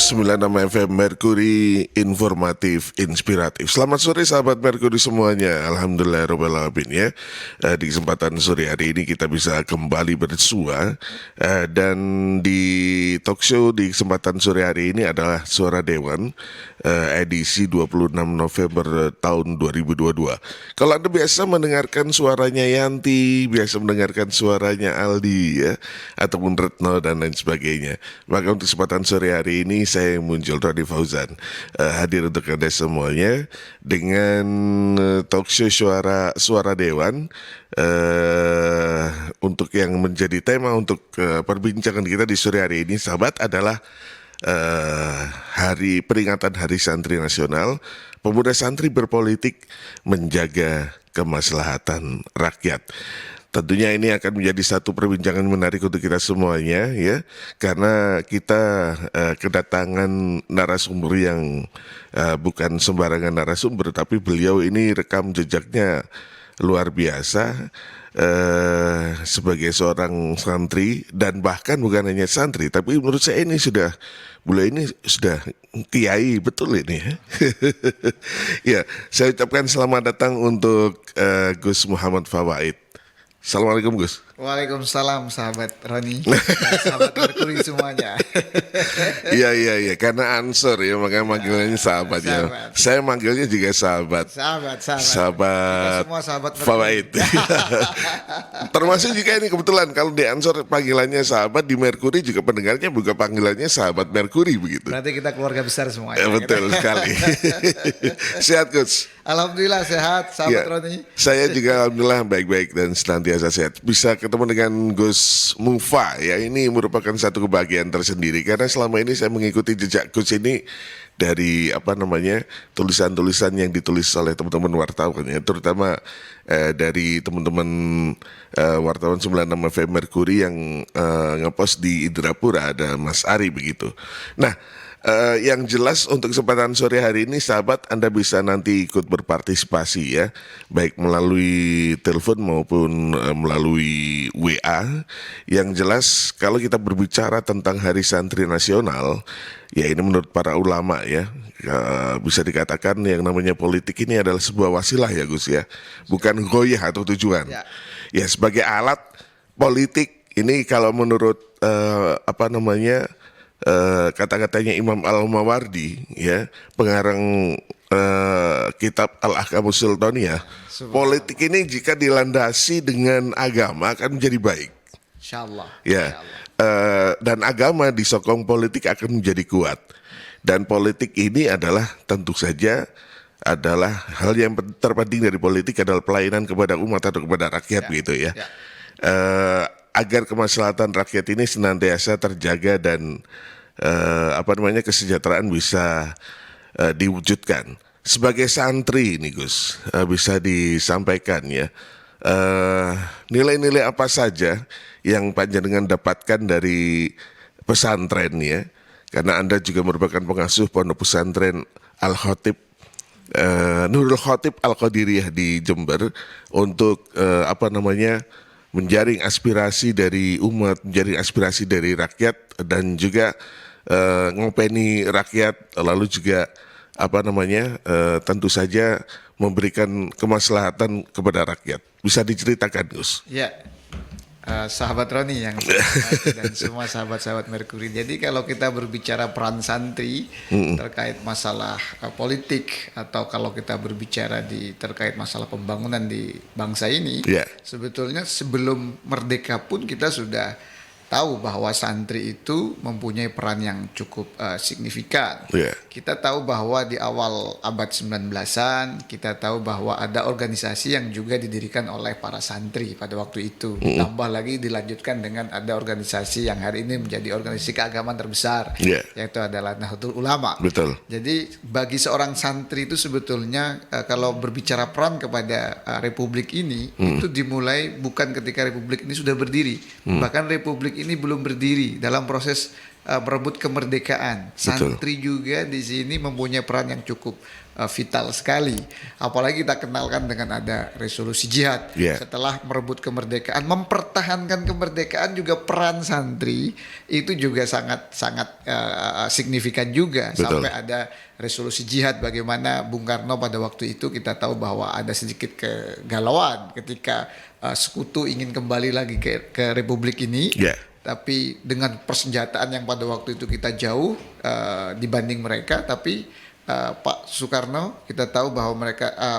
96 FM Merkuri informatif, inspiratif. Selamat sore sahabat Merkuri semuanya. Alhamdulillahirobbilalamin ya. Di kesempatan sore hari ini kita bisa kembali bersua dan di talk show di kesempatan sore hari ini adalah Suara Dewan edisi 26 November tahun 2022. Kalau Anda biasa mendengarkan suaranya Yanti, biasa mendengarkan suaranya Aldi ya, ataupun Retno dan lain sebagainya, maka untuk kesempatan sore hari ini saya muncul Roni Fauzan hadir untuk Anda semuanya dengan talk show Suara Dewan untuk yang menjadi tema untuk perbincangan kita di sore hari ini sahabat adalah peringatan Hari Santri Nasional. Pemuda santri berpolitik menjaga kemaslahatan rakyat. Tentunya ini akan menjadi satu perbincangan menarik untuk kita semuanya ya, karena kita kedatangan narasumber yang bukan sembarangan narasumber, tapi beliau ini rekam jejaknya luar biasa sebagai seorang santri, dan bahkan bukan hanya santri, tapi menurut saya beliau ini sudah kiai betul ini ya. Ya, saya ucapkan selamat datang untuk Gus Muhammad Fawaid. Assalamualaikum Gus. Waalaikumsalam sahabat Roni, sahabat Merkuri semuanya. Iya, karena Ansor ya, makanya manggilnya sahabat ya. Saya manggilnya juga sahabat. Sahabat. Semua sahabat Fawaid. Termasuk juga ini kebetulan kalau di Ansor panggilannya sahabat, di Merkuri juga pendengarnya juga panggilannya sahabat Merkuri begitu. Berarti kita keluarga besar semuanya. Ya, betul sekali. Sehat Gus. Alhamdulillah sehat sahabat Roni. Saya juga alhamdulillah baik-baik dan senantiasa sehat. Bisa ketemu dengan Gus Mufa ya, ini merupakan satu kebahagiaan tersendiri karena selama ini saya mengikuti jejak Gus ini dari tulisan-tulisan yang ditulis oleh teman-teman wartawan ya, terutama dari teman-teman wartawan 96 FM Merkuri yang ngepost di Indrapura, ada Mas Ari begitu. Nah, yang jelas untuk kesempatan sore hari ini sahabat, Anda bisa nanti ikut berpartisipasi ya, baik melalui telepon maupun melalui WA. Yang jelas kalau kita berbicara tentang Hari Santri Nasional, ya ini menurut para ulama ya, bisa dikatakan yang namanya politik ini adalah sebuah wasilah ya Gus ya, bukan goyah atau tujuan. Ya, sebagai alat politik ini kalau menurut kata-katanya Imam Al-Mawardi ya, pengarang kitab Al-Ahkamus Sultaniyah, politik ini jika dilandasi dengan agama akan menjadi baik. Insyaallah. Ya, dan agama disokong politik akan menjadi kuat. Dan politik ini adalah tentu saja adalah hal yang terpenting dari politik adalah pelayanan kepada umat atau kepada rakyat gitu ya. Agar kemaslahatan rakyat ini senantiasa terjaga dan kesejahteraan bisa diwujudkan. Sebagai santri ini Gus, bisa disampaikan ya, nilai-nilai apa saja yang panjenengan dapatkan dari pesantren ya, karena Anda juga merupakan pengasuh pondok pesantren Al-Khatib Nurul Khatib Al-Qadiriyah di Jember untuk menjaring aspirasi dari umat, menjaring aspirasi dari rakyat, dan juga ngopeni rakyat, lalu juga tentu saja memberikan kemaslahatan kepada rakyat. Bisa diceritakan Gus? Ya, sahabat Roni yang dan semua sahabat-sahabat Merkuri. Jadi kalau kita berbicara peran santri terkait masalah politik, atau kalau kita berbicara terkait masalah pembangunan di bangsa ini, sebetulnya sebelum merdeka pun kita sudah tahu bahwa santri itu mempunyai peran yang cukup signifikan. Kita tahu bahwa di awal abad 19-an kita tahu bahwa ada organisasi yang juga didirikan oleh para santri pada waktu itu. Ditambah lagi dilanjutkan dengan ada organisasi yang hari ini menjadi organisasi keagamaan terbesar, yaitu adalah Nahdlatul Ulama. Betul. Jadi bagi seorang santri itu sebetulnya kalau berbicara peran kepada republik ini, itu dimulai bukan ketika republik ini sudah berdiri, bahkan republik ini belum berdiri, dalam proses merebut kemerdekaan. Betul. Santri juga di sini mempunyai peran yang cukup vital sekali. Apalagi kita kenalkan dengan ada resolusi jihad. Yeah. Setelah merebut kemerdekaan, mempertahankan kemerdekaan juga peran santri itu juga sangat signifikan juga. Betul. Sampai ada resolusi jihad, bagaimana Bung Karno pada waktu itu kita tahu bahwa ada sedikit kegalauan ketika sekutu ingin kembali lagi ke Republik ini. Yeah. Tapi dengan persenjataan yang pada waktu itu kita jauh dibanding mereka, tapi Pak Soekarno kita tahu bahwa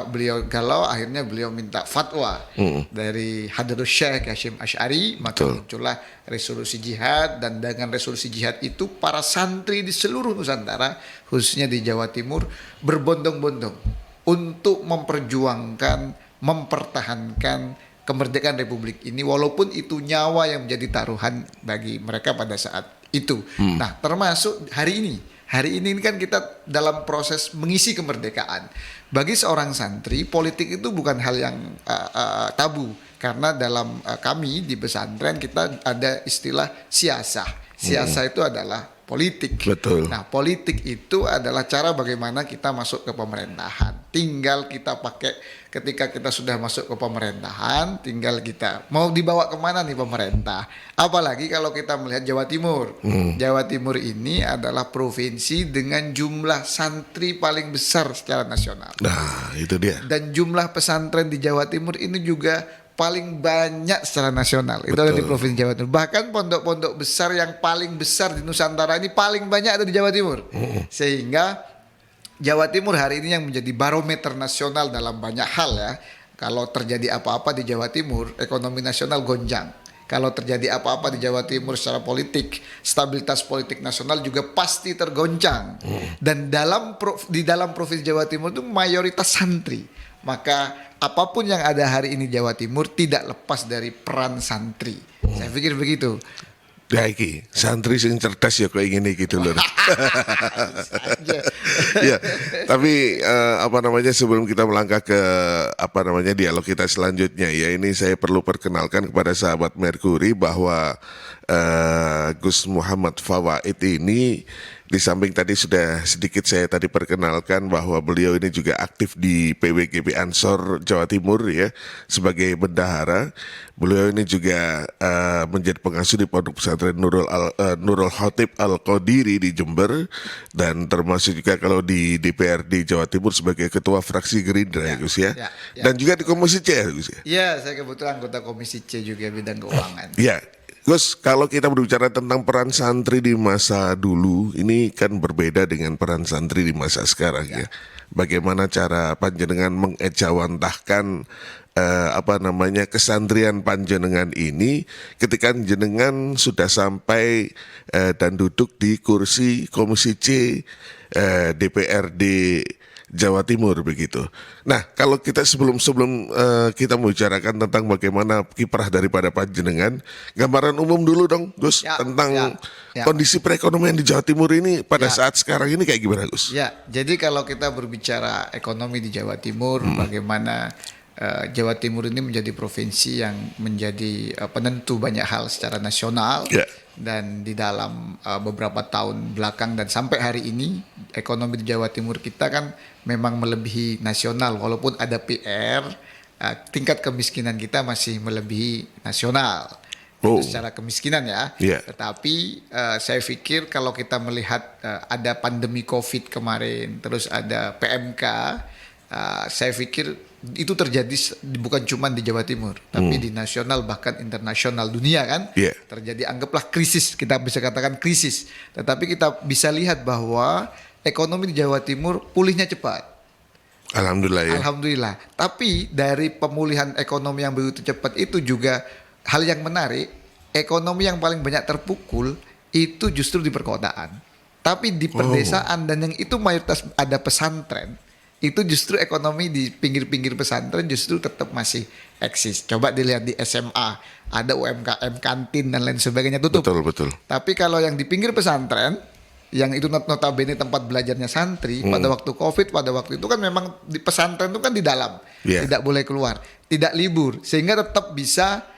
beliau galau, akhirnya beliau minta fatwa dari Hadarus Syekh Hasyim Asy'ari, maka muncullah resolusi jihad. Dan dengan resolusi jihad itu para santri di seluruh Nusantara, khususnya di Jawa Timur, berbondong-bondong untuk memperjuangkan, mempertahankan kemerdekaan Republik ini, walaupun itu nyawa yang menjadi taruhan bagi mereka pada saat itu. Nah, termasuk hari ini. Hari ini kan kita dalam proses mengisi kemerdekaan. Bagi seorang santri, politik itu bukan hal yang tabu. Karena dalam kami di pesantren kita ada istilah siasah. Siasah itu adalah politik. Betul. Nah, politik itu adalah cara bagaimana kita masuk ke pemerintahan. Tinggal kita pakai, ketika kita sudah masuk ke pemerintahan, tinggal kita mau dibawa kemana nih pemerintah. Apalagi kalau kita melihat Jawa Timur. Jawa Timur ini adalah provinsi dengan jumlah santri paling besar secara nasional. Nah, itu dia. Dan jumlah pesantren di Jawa Timur ini juga paling banyak secara nasional. Itu ada di Provinsi Jawa Timur. Bahkan pondok-pondok besar yang paling besar di Nusantara ini paling banyak ada di Jawa Timur. Sehingga Jawa Timur hari ini yang menjadi barometer nasional dalam banyak hal ya. Kalau terjadi apa-apa di Jawa Timur, ekonomi nasional gonjang. Kalau terjadi apa-apa di Jawa Timur secara politik, stabilitas politik nasional juga pasti tergoncang. Dan di dalam Provinsi Jawa Timur itu mayoritas santri. Maka apapun yang ada hari ini Jawa Timur tidak lepas dari peran santri. Saya pikir begitu. Ya iki, santri sing cerdas ya kayak gini gitu loh. Ya, tapi apa namanya, sebelum kita melangkah ke apa namanya dialog kita selanjutnya ya, ini saya perlu perkenalkan kepada sahabat Merkuri bahwa Gus Muhammad Fawaid ini, di samping tadi sudah sedikit saya tadi perkenalkan bahwa beliau ini juga aktif di PWGP Ansor Jawa Timur ya, sebagai bendahara. Beliau ini juga menjadi pengasuh di Pondok Pesantren Nurul Khotib Al-Qadiri di Jember, dan termasuk juga kalau di DPRD Jawa Timur sebagai ketua fraksi Gerindra ya Gus ya. Dan juga di Komisi C ya Gus ya. Iya, saya kebetulan anggota Komisi C juga bidang keuangan. Ya. Gus, kalau kita berbicara tentang peran santri di masa dulu, ini kan berbeda dengan peran santri di masa sekarang ya. Bagaimana cara panjenengan mengejawantahkan apa namanya kesantrian panjenengan ini ketika jenengan sudah sampai dan duduk di kursi Komisi C DPRD Jawa Timur begitu. Nah, kalau kita sebelum kita membicarakan tentang bagaimana kiprah daripada panjenengan, gambaran umum dulu dong, Gus, tentang kondisi perekonomian di Jawa Timur ini pada saat sekarang ini kayak gimana, Gus? Ya, jadi kalau kita berbicara ekonomi di Jawa Timur, bagaimana Jawa Timur ini menjadi provinsi yang menjadi penentu banyak hal secara nasional. Dan di dalam beberapa tahun belakang dan sampai hari ini, ekonomi di Jawa Timur kita kan memang melebihi nasional. Walaupun ada PR, tingkat kemiskinan kita masih melebihi nasional. Itu secara kemiskinan ya. Tetapi saya pikir kalau kita melihat ada pandemi COVID kemarin, terus ada PMK, saya pikir itu terjadi bukan cuma di Jawa Timur, tapi di nasional bahkan internasional dunia kan. Terjadi, anggaplah krisis, kita bisa katakan krisis. Tetapi kita bisa lihat bahwa ekonomi di Jawa Timur pulihnya cepat. Alhamdulillah ya. Alhamdulillah. Tapi dari pemulihan ekonomi yang begitu cepat itu juga hal yang menarik, ekonomi yang paling banyak terpukul itu justru di perkotaan. Tapi di pedesaan dan yang itu mayoritas ada pesantren, itu justru ekonomi di pinggir-pinggir pesantren justru tetap masih eksis. Coba dilihat di SMA, ada UMKM, kantin dan lain sebagainya tutup. Betul. Tapi kalau yang di pinggir pesantren, yang itu notabene tempat belajarnya santri, pada waktu COVID, pada waktu itu kan memang di pesantren itu kan di dalam, tidak boleh keluar, tidak libur, sehingga tetap bisa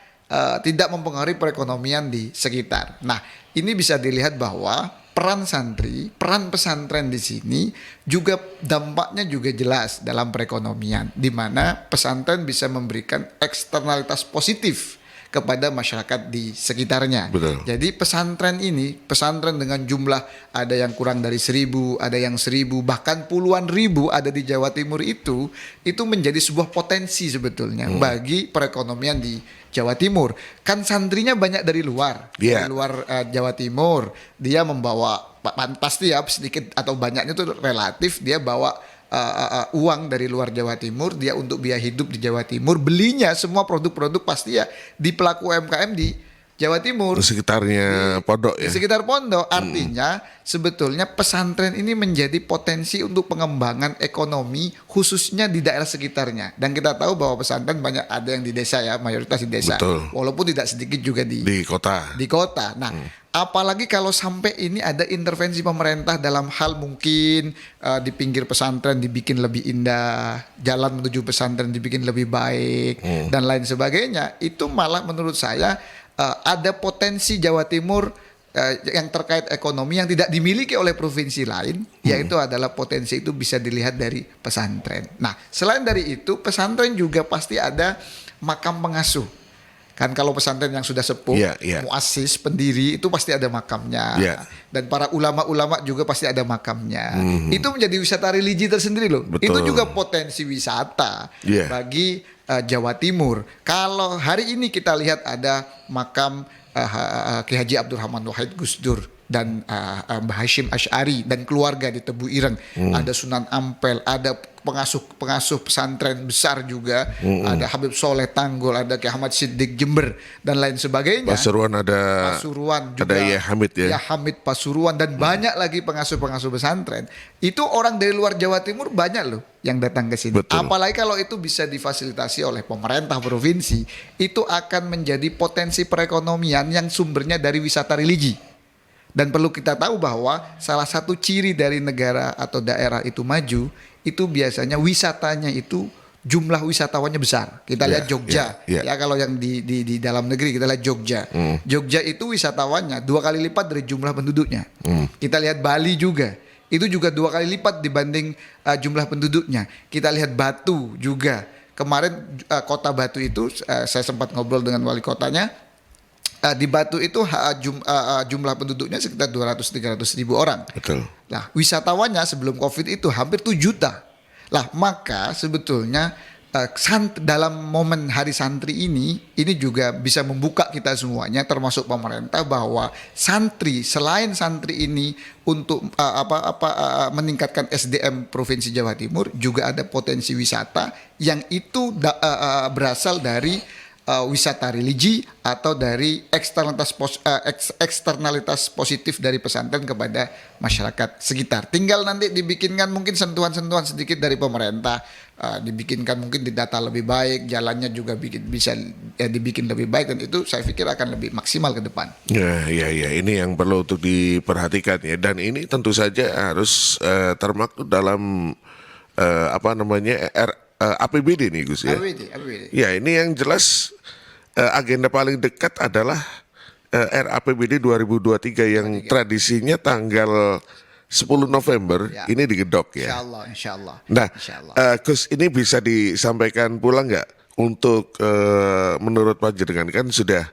tidak mempengaruhi perekonomian di sekitar. Nah, ini bisa dilihat bahwa peran santri, peran pesantren di sini juga dampaknya juga jelas dalam perekonomian, di mana pesantren bisa memberikan eksternalitas positif kepada masyarakat di sekitarnya. Betul. Jadi pesantren ini, pesantren dengan jumlah ada yang kurang dari 1.000, ada yang 1.000, bahkan puluhan ribu ada di Jawa Timur itu menjadi sebuah potensi sebetulnya bagi perekonomian di Jawa Timur. Kan santrinya banyak dari luar, Yeah. dari luar Jawa Timur. Dia membawa pasti ya sedikit atau banyaknya itu relatif, dia bawa uang dari luar Jawa Timur, dia untuk biaya hidup di Jawa Timur, belinya semua produk-produk pasti ya di pelaku UMKM di Jawa Timur. Di sekitarnya pondok Di ya. sekitar pondok. Artinya sebetulnya pesantren ini menjadi potensi untuk pengembangan ekonomi khususnya di daerah sekitarnya. Dan kita tahu bahwa pesantren banyak ada yang di desa ya, mayoritas di desa. Betul. Walaupun tidak sedikit juga Di kota. di kota. Nah, apalagi kalau sampai ini ada intervensi pemerintah dalam hal mungkin di pinggir pesantren dibikin lebih indah, jalan menuju pesantren dibikin lebih baik dan lain sebagainya, itu malah menurut saya ada potensi Jawa Timur yang terkait ekonomi yang tidak dimiliki oleh provinsi lain, yaitu adalah potensi itu bisa dilihat dari pesantren. Nah, selain dari itu, pesantren juga pasti ada makam pengasuh. Kan kalau pesantren yang sudah sepuh, muassis, pendiri, itu pasti ada makamnya. Dan para ulama-ulama juga pasti ada makamnya. Itu menjadi wisata religi tersendiri loh. Betul. Itu juga potensi wisata bagi Jawa Timur. Kalau hari ini kita lihat ada makam Ki Haji Abdurrahman Wahid Gus Dur dan Mbah Hashim Asy'ari dan keluarga di Tebu Ireng, ada Sunan Ampel, ada pengasuh pesantren besar juga, ada Habib Soleh Tanggul, ada Ki Ahmad Siddiq Jember dan lain sebagainya. Pasuruan ada Pasuruan juga, ada Ya Hamid ya. Ya Hamid Pasuruan dan banyak lagi pengasuh-pengasuh pesantren. Itu orang dari luar Jawa Timur banyak loh yang datang ke sini. Betul. Apalagi kalau itu bisa difasilitasi oleh pemerintah provinsi, itu akan menjadi potensi perekonomian yang sumbernya dari wisata religi. Dan perlu kita tahu bahwa salah satu ciri dari negara atau daerah itu maju, itu biasanya wisatanya itu jumlah wisatawannya besar. Kita lihat Jogja, ya kalau yang di dalam negeri kita lihat Jogja. Jogja itu wisatawannya 2 kali lipat dari jumlah penduduknya. Kita lihat Bali juga, itu juga 2 kali lipat dibanding jumlah penduduknya. Kita lihat Batu juga. Kemarin kota Batu itu saya sempat ngobrol dengan wali kotanya. Di Batu itu jumlah penduduknya sekitar 200-300 ribu orang. Betul. Nah, wisatawannya sebelum COVID itu hampir 7 juta. Lah, maka sebetulnya dalam momen Hari Santri ini juga bisa membuka kita semuanya, termasuk pemerintah, bahwa santri, selain santri ini untuk meningkatkan SDM Provinsi Jawa Timur, juga ada potensi wisata yang itu berasal dari wisata religi atau dari eksternalitas positif dari pesantren kepada masyarakat sekitar. Tinggal nanti dibikinkan mungkin sentuhan-sentuhan sedikit dari pemerintah, dibikinkan mungkin di data lebih baik, jalannya juga bisa dibikin lebih baik, dan itu saya pikir akan lebih maksimal ke depan. Ya, ini yang perlu untuk diperhatikan ya, dan ini tentu saja harus termaktub dalam APBD nih Gus ya. APBD. Ya, ini yang jelas agenda paling dekat adalah RAPBD 2023 yang tradisinya tanggal 10 November ini digedok ya. Insya Allah. Nah, Gus, ini bisa disampaikan pula nggak untuk menurut panjenengan kan sudah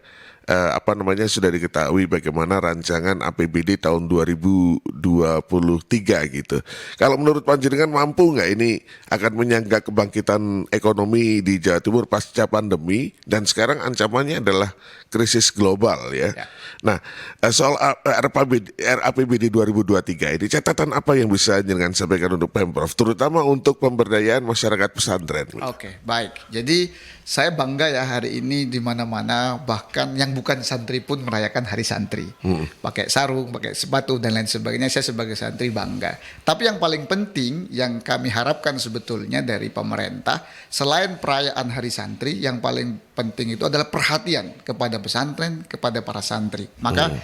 sudah diketahui bagaimana rancangan APBD tahun 2023 gitu. Kalau menurut panjenengan mampu nggak ini akan menyangga kebangkitan ekonomi di Jawa Timur pasca pandemi, dan sekarang ancamannya adalah krisis global ya. Nah, soal RAPBD 2023 ini catatan apa yang bisa jenengan sampaikan untuk Pemprov, terutama untuk pemberdayaan masyarakat pesantren? Oke, baik. Jadi saya bangga ya hari ini di mana-mana, bahkan yang bukan santri pun merayakan Hari Santri. Pakai sarung, pakai sepatu dan lain sebagainya. Saya sebagai santri bangga. Tapi yang paling penting yang kami harapkan sebetulnya dari pemerintah, selain perayaan Hari Santri, yang paling penting itu adalah perhatian kepada pesantren, kepada para santri. Maka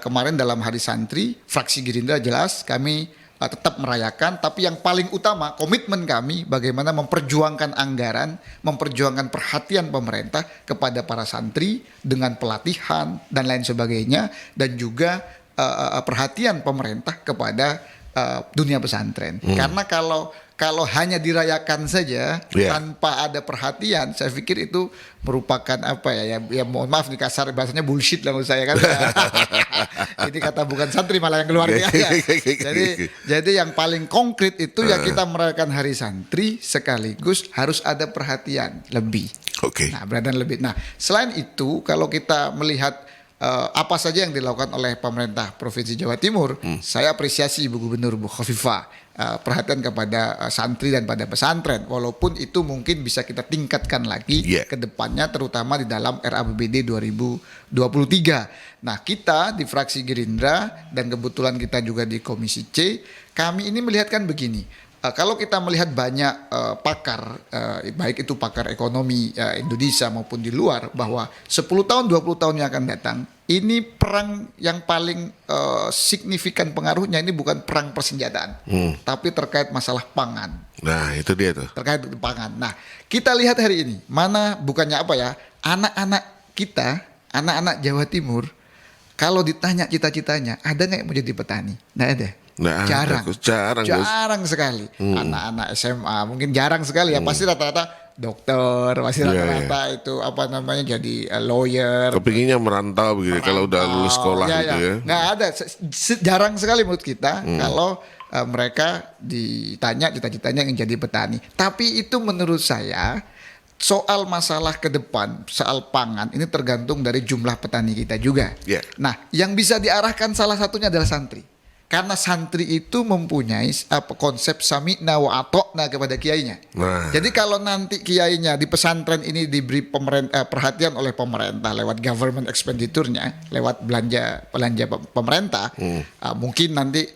kemarin dalam Hari Santri, fraksi Gerindra jelas kami tetap merayakan, tapi yang paling utama komitmen kami bagaimana memperjuangkan anggaran, memperjuangkan perhatian pemerintah kepada para santri dengan pelatihan dan lain sebagainya, dan juga perhatian pemerintah kepada dunia pesantren. Karena kalau hanya dirayakan saja tanpa ada perhatian, saya pikir itu merupakan apa ya mohon maaf nih kasar bahasanya bullshit lah menurut saya kan. Ini kata bukan santri malah yang keluar ya. Jadi yang paling konkret itu ya kita merayakan hari santri sekaligus harus ada perhatian lebih. Nah, perhatian lebih. Nah, selain itu kalau kita melihat apa saja yang dilakukan oleh pemerintah Provinsi Jawa Timur, saya apresiasi Bu Gubernur Bu Khofifah perhatian kepada santri dan pada pesantren, walaupun itu mungkin bisa kita tingkatkan lagi ke depannya, terutama di dalam RAPBD 2023. Nah, kita di fraksi Gerindra dan kebetulan kita juga di Komisi C, kami ini melihatkan begini. Kalau kita melihat banyak pakar, baik itu pakar ekonomi Indonesia maupun di luar, bahwa 10 tahun, 20 tahun yang akan datang, ini perang yang paling signifikan pengaruhnya ini bukan perang persenjataan, tapi terkait masalah pangan. Nah, itu dia tuh. Terkait pangan. Nah, kita lihat hari ini, mana bukannya apa ya, anak-anak kita, anak-anak Jawa Timur, kalau ditanya cita-citanya, ada nggak yang mau jadi petani? Nggak ada. Nah, jarang sekali. Anak-anak SMA mungkin jarang sekali ya. Pasti rata-rata dokter, pasti rata-rata itu apa namanya jadi lawyer. Kepinginnya merantau begitu kalau udah lulus sekolah gitu ya. Nggak ada, jarang sekali menurut kita kalau mereka ditanya cita-citanya ingin jadi petani. Tapi itu menurut saya soal masalah ke depan, soal pangan ini tergantung dari jumlah petani kita juga. Nah, yang bisa diarahkan salah satunya adalah santri. Karena santri itu mempunyai konsep sami'na wa atokna kepada kiainya. Jadi kalau nanti kiainya di pesantren ini diberi perhatian oleh pemerintah lewat government expenditure-nya, lewat belanja pemerintah, mungkin nanti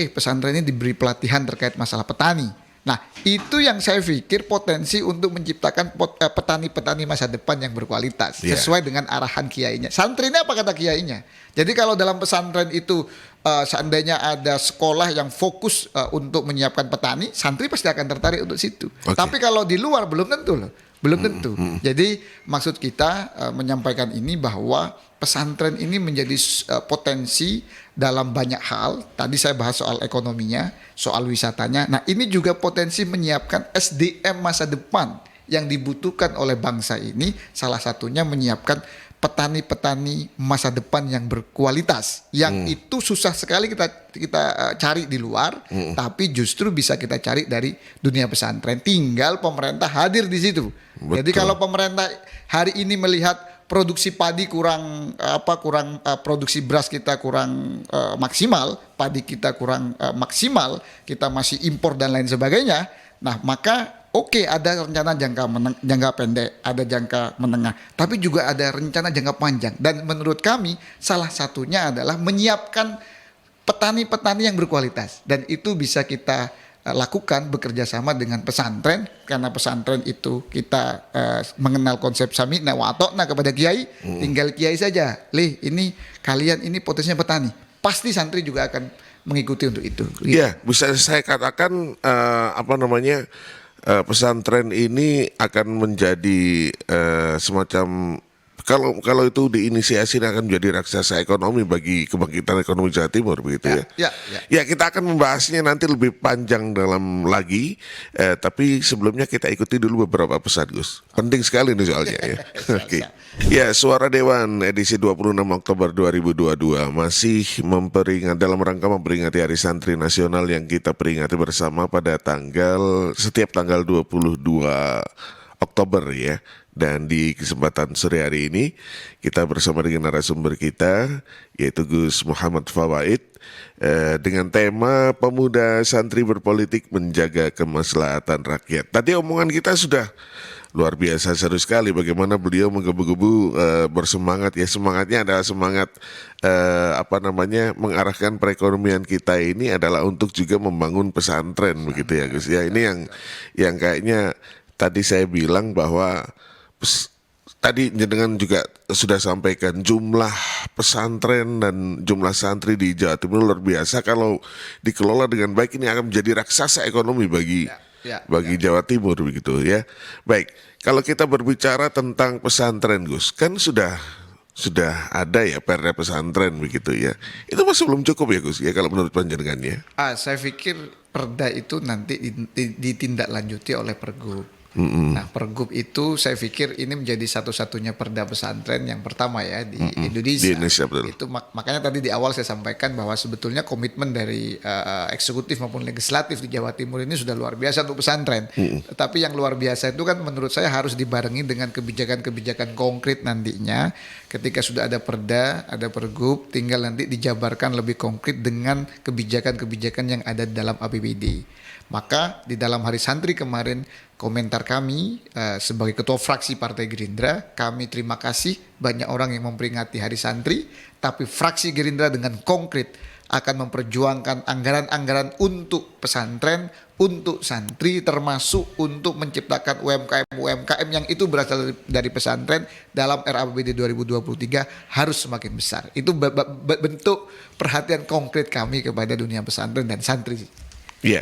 pesantren ini diberi pelatihan terkait masalah petani. Nah, itu yang saya pikir potensi untuk menciptakan petani-petani masa depan yang berkualitas sesuai dengan arahan kiainya. Santri ini apa kata kiainya? Jadi kalau dalam pesantren itu seandainya ada sekolah yang fokus untuk menyiapkan petani, santri pasti akan tertarik untuk situ. Tapi kalau di luar belum tentu loh. Belum tentu. Jadi maksud kita menyampaikan ini bahwa pesantren ini menjadi potensi dalam banyak hal. Tadi saya bahas soal ekonominya, soal wisatanya. Nah, ini juga potensi menyiapkan SDM masa depan yang dibutuhkan oleh bangsa ini. Salah satunya menyiapkan petani-petani masa depan yang berkualitas. Yang itu susah sekali kita cari di luar, tapi justru bisa kita cari dari dunia pesantren. Tinggal pemerintah hadir di situ. Jadi kalau pemerintah hari ini melihat produksi padi kurang produksi beras kita kurang maksimal, padi kita kurang maksimal, kita masih impor dan lain sebagainya. Nah, maka ada rencana jangka pendek, ada jangka menengah, tapi juga ada rencana jangka panjang. Dan menurut kami salah satunya adalah menyiapkan petani-petani yang berkualitas. Dan itu bisa kita lakukan bekerja sama dengan pesantren, karena pesantren itu kita mengenal konsep sami'na wa atokna kepada kiai. Tinggal kiai saja, ini kalian ini potensinya petani, pasti santri juga akan mengikuti untuk itu. Iya, bisa saya katakan pesantren ini akan menjadi semacam kalau itu diinisiasi akan menjadi raksasa ekonomi bagi kebangkitan ekonomi Jawa Timur begitu ya. Ya, kita akan membahasnya nanti lebih panjang dalam lagi, tapi sebelumnya kita ikuti dulu beberapa pesan Gus. Penting sekali ini soalnya ya. Ya, Suara Dewan edisi 26 Oktober 2022 masih dalam rangka memperingati Hari Santri Nasional yang kita peringati bersama pada setiap tanggal 22 Oktober ya. Dan di kesempatan sore hari ini kita bersama dengan narasumber kita yaitu Gus Muhammad Fawaid dengan tema Pemuda Santri Berpolitik Menjaga Kemaslahatan Rakyat. Tadi omongan kita sudah luar biasa, seru sekali bagaimana beliau menggebu-gebu bersemangat ya. Semangatnya adalah semangat mengarahkan perekonomian kita ini adalah untuk juga membangun pesantren begitu ya Gus ya. Ini yang kayaknya tadi saya bilang bahwa tadi jenengan juga sudah sampaikan jumlah pesantren dan jumlah santri di Jawa Timur luar biasa. Kalau dikelola dengan baik ini akan menjadi raksasa ekonomi bagi Jawa Timur begitu ya. Baik, kalau kita berbicara tentang pesantren Gus, kan sudah ada ya perda pesantren begitu ya. Itu masih belum cukup ya Gus ya kalau menurut panjenengan ya. Saya pikir perda itu nanti ditindaklanjuti oleh Pergub. Nah, Pergub itu saya pikir ini menjadi satu-satunya perda pesantren yang pertama ya di Indonesia. Di Indonesia, betul. Itu makanya tadi di awal saya sampaikan bahwa sebetulnya komitmen dari eksekutif maupun legislatif di Jawa Timur ini sudah luar biasa untuk pesantren. Tetapi yang luar biasa itu kan menurut saya harus dibarengi dengan kebijakan-kebijakan konkret nantinya. Ketika sudah ada perda, ada Pergub, tinggal nanti dijabarkan lebih konkret dengan kebijakan-kebijakan yang ada di dalam APBD. Maka di dalam Hari Santri kemarin komentar kami sebagai ketua fraksi Partai Gerindra, kami terima kasih banyak orang yang memperingati Hari Santri, tapi fraksi Gerindra dengan konkret akan memperjuangkan anggaran-anggaran untuk pesantren, untuk santri, termasuk untuk menciptakan UMKM yang itu berasal dari pesantren dalam RAPBD 2023 harus semakin besar. Itu bentuk perhatian konkret kami kepada dunia pesantren dan santri. Iya.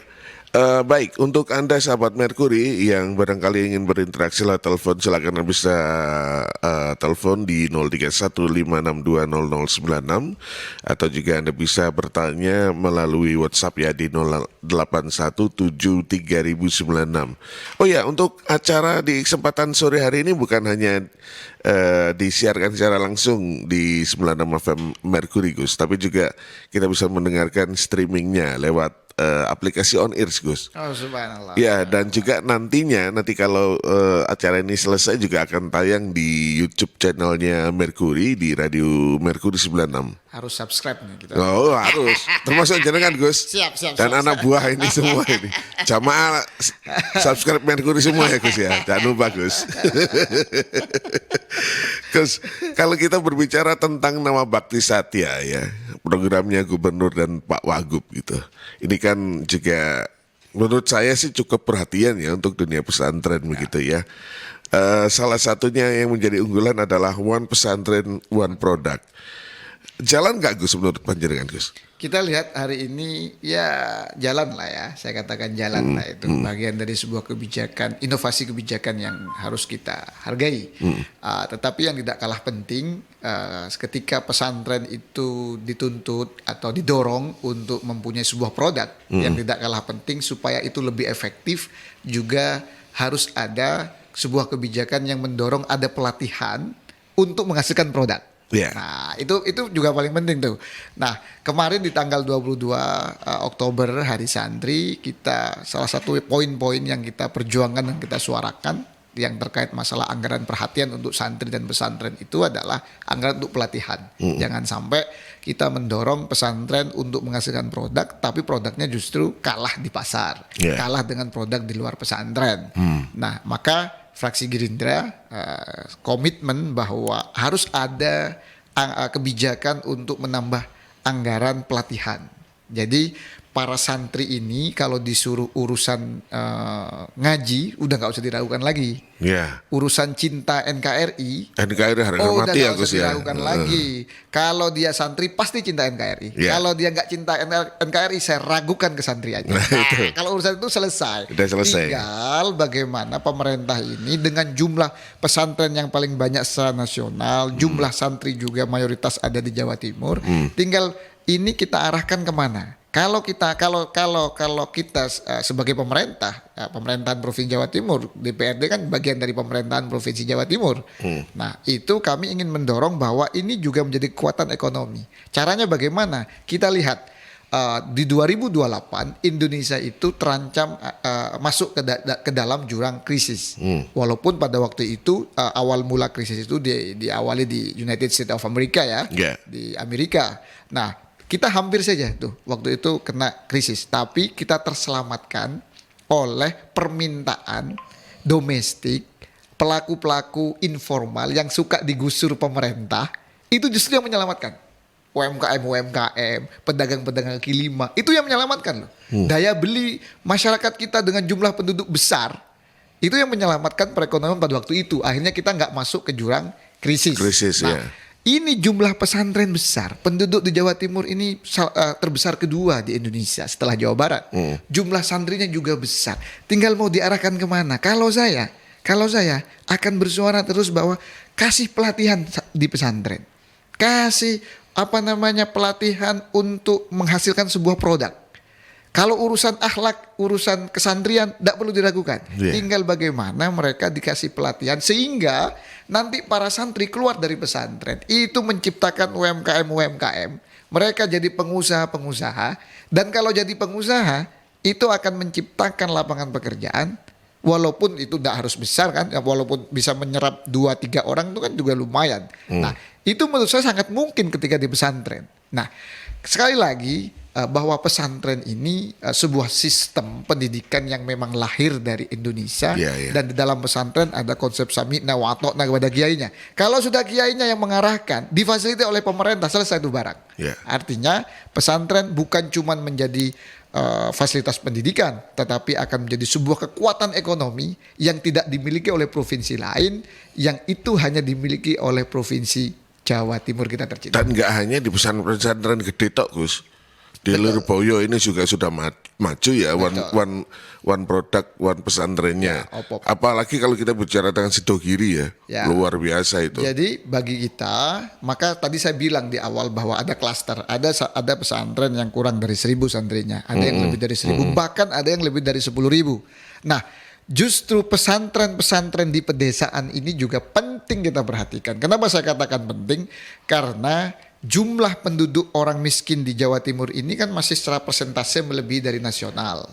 Baik, untuk Anda sahabat Merkuri yang barangkali ingin berinteraksi lewat telepon, silakan bisa telepon di 0315620096 atau juga Anda bisa bertanya melalui WhatsApp ya di 08173096. Oh ya, untuk acara di kesempatan sore hari ini bukan hanya disiarkan secara langsung di 96 FM Merkuri Gus, tapi juga kita bisa mendengarkan streamingnya lewat aplikasi On Ears Gus. Oh subhanallah. Ya, dan juga nanti kalau acara ini selesai juga akan tayang di YouTube channelnya Merkuri di Radio Merkuri 96. Harus subscribe nih kita. Oh harus, termasuk jenengan Gus. Siap. Dan anak buah ini semua ini. Jamaah subscribe Merkuri semua ya Gus ya. Jangan lupa Gus. Gus, kalau kita berbicara tentang nama Bakti Satya ya, programnya Gubernur dan Pak Wagub gitu. Ini kan juga menurut saya sih cukup perhatian ya untuk dunia pesantren begitu ya. Salah satunya yang menjadi unggulan adalah One Pesantren One Product. Jalan nggak Gus menurut panjenengan Gus? Kita lihat hari ini ya jalan lah ya, saya katakan jalan lah itu bagian dari sebuah kebijakan, inovasi kebijakan yang harus kita hargai. Tetapi yang tidak kalah penting ketika pesantren itu dituntut atau didorong untuk mempunyai sebuah produk, yang tidak kalah penting supaya itu lebih efektif juga harus ada sebuah kebijakan yang mendorong ada pelatihan untuk menghasilkan produk. Yeah. Nah, itu juga paling penting tuh. Nah, kemarin di tanggal 22 Oktober Hari Santri, kita salah satu poin-poin yang kita perjuangkan dan kita suarakan yang terkait masalah anggaran perhatian untuk santri dan pesantren itu adalah anggaran untuk pelatihan. Jangan sampai kita mendorong pesantren untuk menghasilkan produk, tapi produknya justru kalah di pasar, kalah dengan produk di luar pesantren. Nah, maka fraksi Gerindra komitmen bahwa harus ada kebijakan untuk menambah anggaran pelatihan. Jadi para santri ini kalau disuruh urusan ngaji udah nggak usah diragukan lagi. Urusan cinta NKRI harga mati ya Gus ya. Diragukan lagi. Kalau dia santri pasti cinta NKRI. Kalau dia nggak cinta NKRI saya ragukan kesantriannya. Kalau urusan itu selesai. Udah selesai. Tinggal bagaimana pemerintah ini dengan jumlah pesantren yang paling banyak secara nasional, jumlah santri juga mayoritas ada di Jawa Timur. Tinggal ini kita arahkan kemana? Kalau kita sebagai pemerintah, pemerintahan Provinsi Jawa Timur, DPRD kan bagian dari pemerintahan Provinsi Jawa Timur. Nah, itu kami ingin mendorong bahwa ini juga menjadi kekuatan ekonomi. Caranya bagaimana? Kita lihat di 2028 Indonesia itu terancam masuk ke dalam jurang krisis. Walaupun pada waktu itu awal mula krisis itu diawali di United States of America ya, di Amerika. Nah, kita hampir saja tuh waktu itu kena krisis, tapi kita terselamatkan oleh permintaan domestik, pelaku-pelaku informal yang suka digusur pemerintah, itu justru yang menyelamatkan. UMKM, pedagang-pedagang kaki lima, itu yang menyelamatkan loh. Daya beli masyarakat kita dengan jumlah penduduk besar, Itu yang menyelamatkan perekonomian pada waktu itu. Akhirnya kita nggak masuk ke jurang krisis. Nah, ya. ini jumlah pesantren besar. Penduduk di Jawa Timur ini terbesar kedua di Indonesia setelah Jawa Barat. Jumlah santrinya juga besar. Tinggal mau diarahkan kemana? Kalau saya akan bersuara terus bahwa kasih pelatihan di pesantren. Kasih pelatihan untuk menghasilkan sebuah produk. Kalau urusan akhlak, urusan kesantриan tidak perlu diragukan. Tinggal bagaimana mereka dikasih pelatihan sehingga nanti para santri keluar dari pesantren itu menciptakan UMKM. Mereka jadi pengusaha-pengusaha, dan kalau jadi pengusaha itu akan menciptakan lapangan pekerjaan. Walaupun itu tidak harus besar kan, walaupun bisa menyerap 2-3 orang itu kan juga lumayan. Nah, itu menurut saya sangat mungkin ketika di pesantren. Nah, sekali lagi bahwa pesantren ini sebuah sistem pendidikan yang memang lahir dari Indonesia, dan di dalam pesantren ada konsep sami'na wa ata'na kepada kiainya. Kalau sudah kiainya yang mengarahkan, difasilitasi oleh pemerintah, selesai itu barang. Artinya pesantren bukan cuma menjadi fasilitas pendidikan, tetapi akan menjadi sebuah kekuatan ekonomi yang tidak dimiliki oleh provinsi lain, yang itu hanya dimiliki oleh provinsi Jawa Timur kita tercinta. Dan nggak hanya di pesantren gede tok, Gus. Di Lirboyo ini juga sudah maju ya, one product, one pesantrennya. Apalagi kalau kita bicara dengan Sidogiri ya, luar biasa itu. Jadi bagi kita, maka tadi saya bilang di awal bahwa ada klaster, ada pesantren yang kurang dari 1.000 santrinya, ada yang lebih dari 1.000, bahkan ada yang lebih dari 10.000. Nah, justru pesantren-pesantren di pedesaan ini juga penting kita perhatikan. Kenapa saya katakan penting? Karena jumlah penduduk orang miskin di Jawa Timur ini kan masih secara persentase melebihi dari nasional.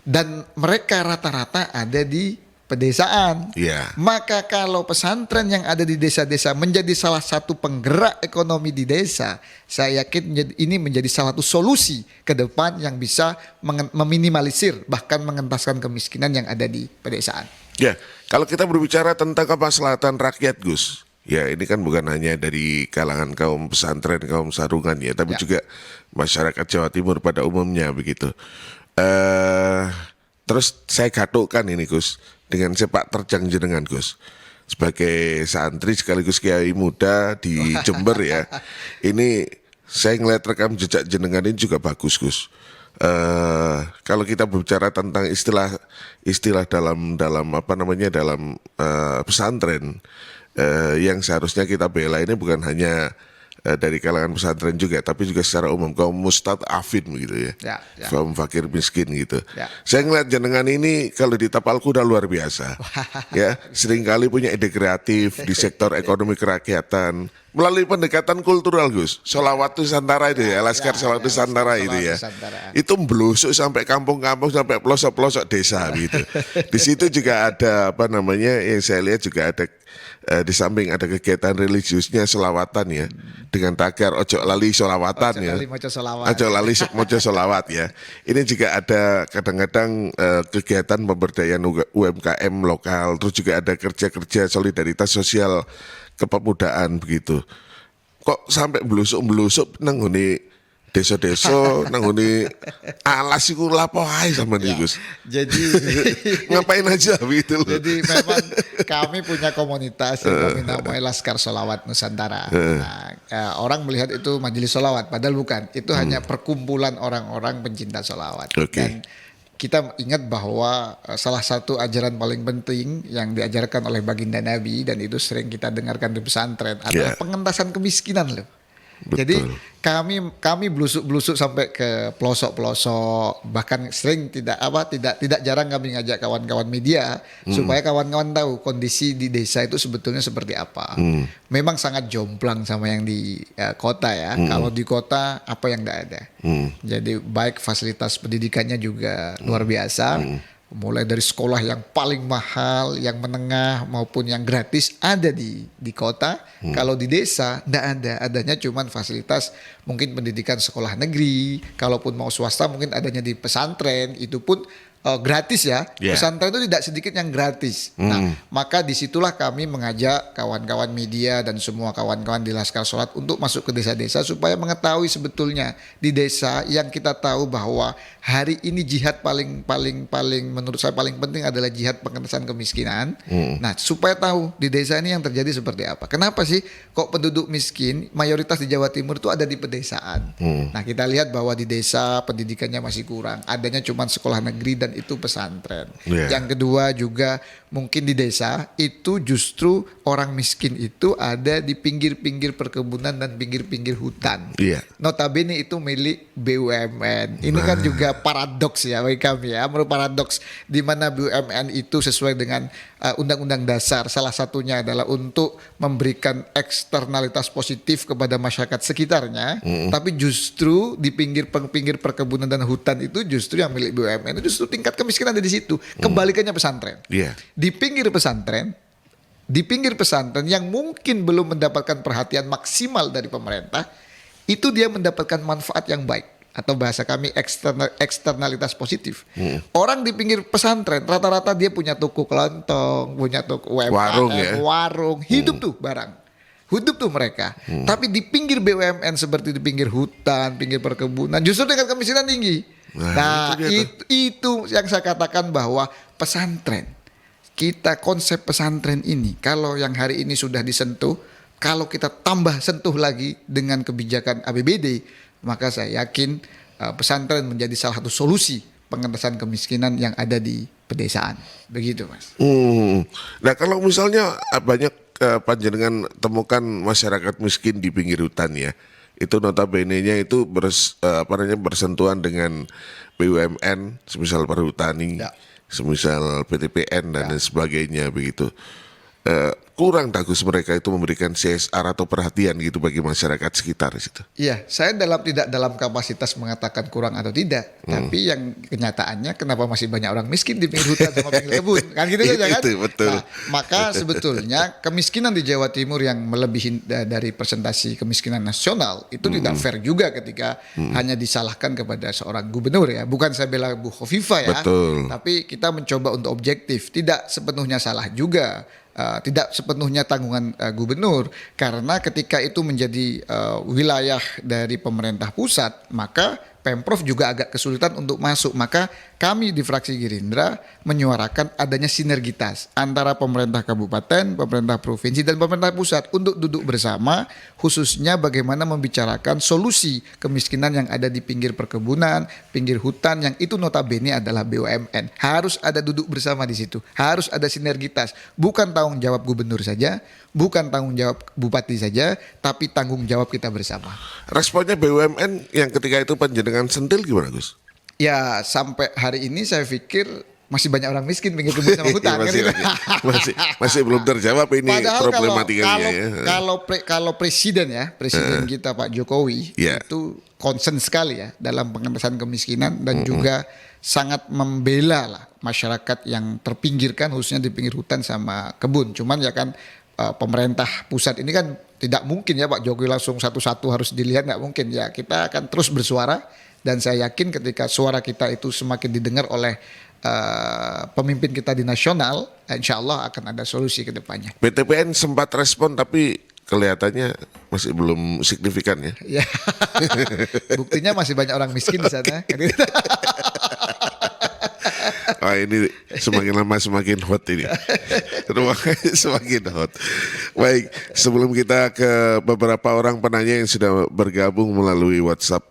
Dan mereka rata-rata ada di pedesaan. Maka kalau pesantren yang ada di desa-desa menjadi salah satu penggerak ekonomi di desa, saya yakin ini menjadi salah satu solusi ke depan yang bisa meminimalisir bahkan mengentaskan kemiskinan yang ada di pedesaan. Ya, kalau kita berbicara tentang kemaslahatan rakyat, Gus, ya ini kan bukan hanya dari kalangan kaum pesantren, kaum sarungan ya, tapi juga masyarakat Jawa Timur pada umumnya begitu. Terus saya gatukkan ini, Gus, dengan sepak terjang jenengan, Gus, sebagai santri sekaligus kiai muda di Jember ya. Ini saya ngeliat rekam jejak jenengan ini juga bagus, Gus. Kalau kita berbicara tentang istilah dalam pesantren, yang seharusnya kita bela ini bukan hanya dari kalangan pesantren juga, tapi juga secara umum kaum mustad'afin gitu ya, kaum fakir miskin gitu. Saya ngeliat jenengan ini kalau di tapal kuda luar biasa, ya seringkali punya ide kreatif di sektor ekonomi kerakyatan melalui pendekatan kultural, Gus. Sholawat Nusantara itu ya, Laskar Sholawat Nusantara itu ya, itu melusuk sampai kampung-kampung, sampai pelosok-pelosok desa gitu. Di situ juga ada yang saya lihat juga ada di samping ada kegiatan religiusnya selawatan ya, dengan tagar ojo lali solawatan ya, ojo lali mojo solawat ya. Ini juga ada kadang-kadang kegiatan pemberdayaan UMKM lokal, terus juga ada kerja-kerja solidaritas sosial kepemudaan begitu. Kok sampai belusuk-belusuk nang ngene desa-desa nang ngene alas iku lapo ae sama nih, Gus. Jadi ngapain aja gitu loh. Jadi memang kami punya komunitas yang kami namai Laskar Sholawat Nusantara. Nah, orang melihat itu majelis sholawat, padahal bukan. Itu hanya perkumpulan orang-orang pencinta sholawat. Dan kita ingat bahwa salah satu ajaran paling penting yang diajarkan oleh baginda Nabi, dan itu sering kita dengarkan di pesantren, adalah pengentasan kemiskinan loh. Betul. Jadi kami belusuk-belusuk sampai ke pelosok-pelosok, bahkan sering tidak jarang kami ngajak kawan-kawan media supaya kawan-kawan tahu kondisi di desa itu sebetulnya seperti apa. Memang sangat jomplang sama yang di kota ya. Kalau di kota apa yang tidak ada. Jadi baik fasilitas pendidikannya juga luar biasa. Mulai dari sekolah yang paling mahal, yang menengah maupun yang gratis ada di kota. Kalau di desa tidak ada, adanya cuman fasilitas mungkin pendidikan sekolah negeri. Kalaupun mau swasta mungkin adanya di pesantren, itu pun gratis ya. Yeah. Pesantren itu tidak sedikit yang gratis. Nah, maka disitulah kami mengajak kawan-kawan media dan semua kawan-kawan di Laskar Sholat untuk masuk ke desa-desa supaya mengetahui sebetulnya di desa yang kita tahu bahwa hari ini jihad paling menurut saya paling penting adalah jihad pengentasan kemiskinan. Nah, supaya tahu di desa ini yang terjadi seperti apa. Kenapa sih kok penduduk miskin mayoritas di Jawa Timur itu ada di pedesaan? Nah, kita lihat bahwa di desa pendidikannya masih kurang. Adanya cuma sekolah negeri dan itu pesantren. Yeah. Yang kedua juga mungkin di desa itu justru orang miskin itu ada di pinggir-pinggir perkebunan dan pinggir-pinggir hutan. Iya. Notabene itu milik BUMN. Ini kan juga paradoks ya bagi kami ya, menurut paradoks di mana BUMN itu sesuai dengan Undang-Undang Dasar, salah satunya adalah untuk memberikan eksternalitas positif kepada masyarakat sekitarnya, tapi justru di pinggir perkebunan dan hutan itu justru yang milik BUMN itu justru tingkat kemiskinan ada di situ. Kebalikannya pesantren. Iya. Di pinggir pesantren yang mungkin belum mendapatkan perhatian maksimal dari pemerintah, itu dia mendapatkan manfaat yang baik. Atau bahasa kami eksternalitas positif. Orang di pinggir pesantren rata-rata dia punya toko kelontong, punya toko UMKM, warung, hidup tuh barang. Hidup tuh mereka. Tapi di pinggir BUMN seperti di pinggir hutan, pinggir perkebunan, justru tingkat kemiskinan tinggi. Nah, itu yang saya katakan bahwa pesantren, kita konsep pesantren ini, kalau yang hari ini sudah disentuh, kalau kita tambah sentuh lagi dengan kebijakan APBD, maka saya yakin pesantren menjadi salah satu solusi pengentasan kemiskinan yang ada di pedesaan. Begitu, Mas. Nah, kalau misalnya banyak panjenengan temukan masyarakat miskin di pinggir hutan ya, itu notabene-nya itu bersentuhan dengan BUMN, semisal perhutani, semisal PTPN dan lain sebagainya begitu. Kurang bagus mereka itu memberikan CSR atau perhatian gitu bagi masyarakat sekitar situ. Iya, saya tidak dalam kapasitas mengatakan kurang atau tidak, tapi yang kenyataannya kenapa masih banyak orang miskin di pinggir hutan sama pinggir kebun, kan gitu saja kan? Itu betul. Nah, maka sebetulnya kemiskinan di Jawa Timur yang melebihi dari persentase kemiskinan nasional itu tidak fair juga ketika hanya disalahkan kepada seorang gubernur ya. Bukan saya bela Bu Khofifah ya, Betul. tapi kita mencoba untuk objektif, tidak sepenuhnya salah juga. Tidak sepenuhnya tanggungan gubernur, karena ketika itu menjadi wilayah dari pemerintah pusat, maka Pemprov juga agak kesulitan untuk masuk. Maka kami di fraksi Gerindra menyuarakan adanya sinergitas antara pemerintah kabupaten, pemerintah provinsi, dan pemerintah pusat untuk duduk bersama, khususnya bagaimana membicarakan solusi kemiskinan yang ada di pinggir perkebunan, pinggir hutan, yang itu notabene adalah BUMN. Harus ada duduk bersama di situ, harus ada sinergitas. Bukan tanggung jawab gubernur saja, bukan tanggung jawab bupati saja, tapi tanggung jawab kita bersama. Responnya BUMN yang ketika itu panjenengan sentil gimana, Gus? Ya, sampai hari ini saya pikir masih banyak orang miskin pinggir kebun sama hutan. masih belum terjawab ini. Padahal problematikanya ya. Kalau presiden kita Pak Jokowi itu concern sekali ya dalam pengentasan kemiskinan dan juga sangat membela lah masyarakat yang terpinggirkan, khususnya di pinggir hutan sama kebun. Cuman ya kan pemerintah pusat ini kan tidak mungkin ya Pak Jokowi langsung satu-satu harus dilihat, nggak mungkin ya. Kita akan terus bersuara dan saya yakin ketika suara kita itu semakin didengar oleh pemimpin kita di nasional, insya Allah akan ada solusi ke depannya. PTPN sempat respon tapi kelihatannya masih belum signifikan ya. Ya. Buktinya masih banyak orang miskin di sana. Ini semakin lama semakin hot ini. Semakin hot. Baik, sebelum kita ke beberapa orang penanya yang sudah bergabung melalui WhatsApp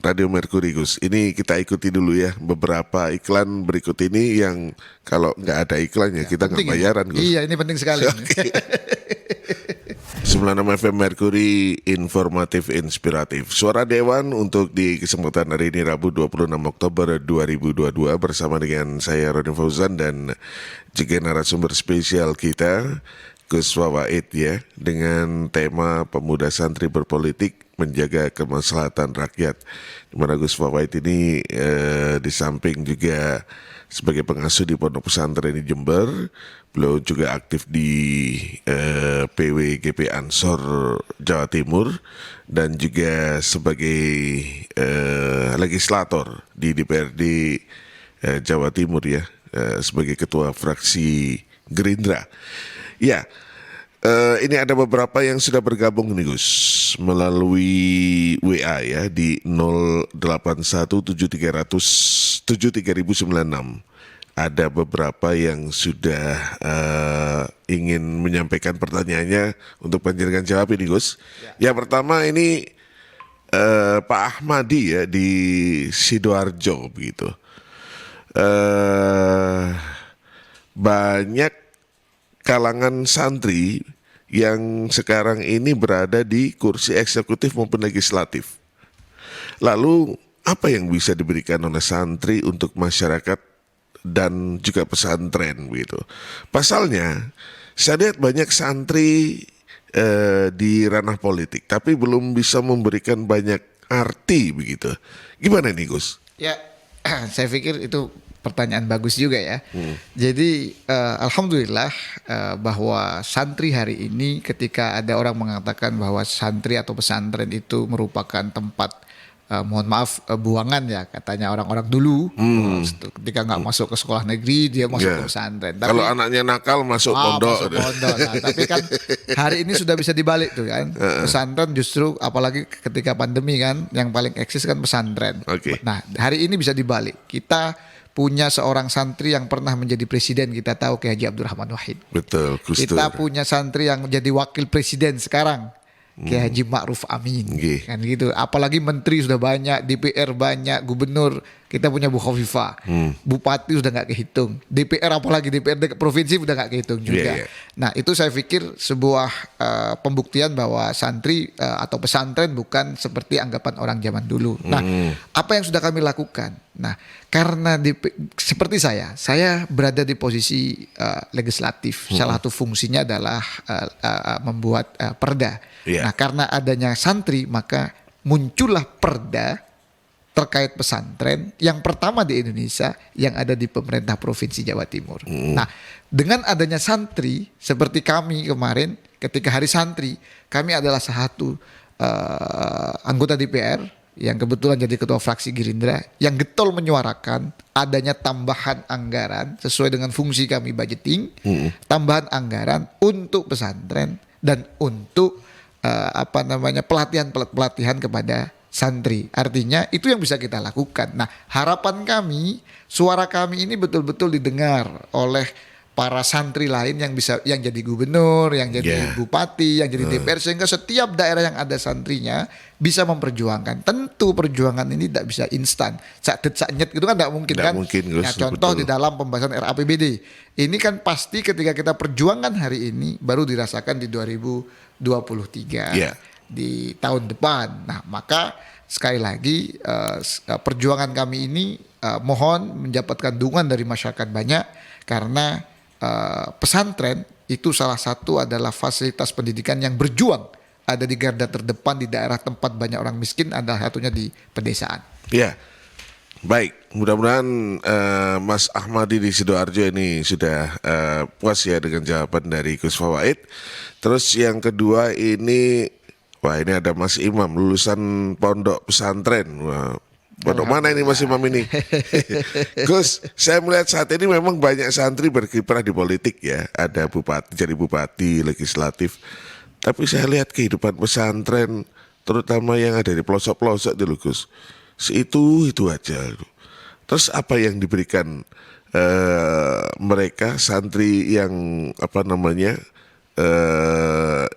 Radio Mercury, Gus. Ini kita ikuti dulu ya beberapa iklan berikut ini yang kalau nggak ada iklannya kita nggak bayaran, Gus. Iya, ini penting sekali. 96 FM Mercury, informatif, inspiratif. Suara Dewan untuk di kesempatan hari ini Rabu 26 Oktober 2022 bersama dengan saya Roni Fauzan dan juga narasumber spesial kita Gus Wawaid ya, dengan tema Pemuda Santri Berpolitik Menjaga Kemaslahatan Rakyat. Di mana Gus Wawaid ini di samping juga sebagai pengasuh di Pondok Pesantren di Jember, beliau juga aktif di PWGP Ansor Jawa Timur dan juga sebagai legislator di DPRD Jawa Timur ya, sebagai ketua fraksi Gerindra. Ya, ini ada beberapa yang sudah bergabung nih Gus melalui WA ya di 0817300 Ada beberapa yang sudah ingin menyampaikan pertanyaannya untuk panjenengan jawab ini Gus. Yang pertama ini Pak Ahmadi ya di Sidoarjo begitu. Banyak kalangan santri yang sekarang ini berada di kursi eksekutif maupun legislatif. Lalu apa yang bisa diberikan oleh santri untuk masyarakat dan juga pesantren begitu. Pasalnya saya lihat banyak santri di ranah politik tapi belum bisa memberikan banyak arti begitu. Gimana nih Gus? Ya, saya pikir itu pertanyaan bagus juga ya. Jadi alhamdulillah bahwa santri hari ini ketika ada orang mengatakan bahwa santri atau pesantren itu merupakan tempat mohon maaf buangan ya katanya orang-orang dulu ketika nggak masuk ke sekolah negeri dia masuk ke pesantren. Tapi, kalau anaknya nakal masuk pondok. Nah, tapi kan hari ini sudah bisa dibalik tuh kan. Pesantren justru apalagi ketika pandemi kan yang paling eksis kan pesantren. Nah hari ini bisa dibalik. Kita punya seorang santri yang pernah menjadi presiden, kita tahu Kiai Haji Abdurrahman Wahid. Betul, kita punya santri yang menjadi wakil presiden sekarang Kiai Haji Ma'ruf Amin, kan gitu. Apalagi menteri sudah banyak, DPR banyak, gubernur kita punya Bu Khofifah, bupati sudah nggak kehitung, DPR apalagi DPRD provinsi sudah nggak kehitung juga. Nah itu saya pikir sebuah pembuktian bahwa santri atau pesantren bukan seperti anggapan orang zaman dulu. Nah apa yang sudah kami lakukan? Nah karena seperti saya berada di posisi legislatif, salah satu fungsinya adalah membuat perda. Nah karena adanya santri maka muncullah perda terkait pesantren yang pertama di Indonesia yang ada di pemerintah Provinsi Jawa Timur. Nah dengan adanya santri seperti kami kemarin ketika hari santri, kami adalah salah satu anggota DPR yang kebetulan jadi ketua fraksi Gerindra yang getol menyuarakan adanya tambahan anggaran sesuai dengan fungsi kami budgeting, tambahan anggaran untuk pesantren dan untuk pelatihan kepada santri. Artinya itu yang bisa kita lakukan. Nah harapan kami, suara kami ini betul-betul didengar oleh para santri lain yang bisa, yang jadi gubernur, yang jadi bupati, yang jadi DPR, sehingga setiap daerah yang ada santrinya bisa memperjuangkan. Tentu perjuangan ini tidak bisa instan, sakdet itu kan tidak mungkin kan. Ya, contoh di dalam pembahasan RAPBD ini kan pasti ketika kita perjuangkan hari ini baru dirasakan di 2023. Di tahun depan. Nah maka sekali lagi perjuangan kami ini mohon mendapatkan dukungan dari masyarakat banyak karena pesantren itu salah satu adalah fasilitas pendidikan yang berjuang ada di garda terdepan di daerah tempat banyak orang miskin, adalah satunya di pedesaan. Ya, baik. Mudah-mudahan Mas Ahmadi di Sidoarjo ini sudah puas ya dengan jawaban dari Gus Fawaid. Terus yang kedua ini, wah ini ada Mas Imam lulusan pondok pesantren. Wah, pondok mana ini Mas Imam ini? Gus, saya melihat saat ini memang banyak santri berkiprah di politik ya. Ada bupati, jadi bupati, legislatif. Tapi saya lihat kehidupan pesantren, terutama yang ada di pelosok-pelosok dulu Gus, itu aja. Terus apa yang diberikan mereka santri yang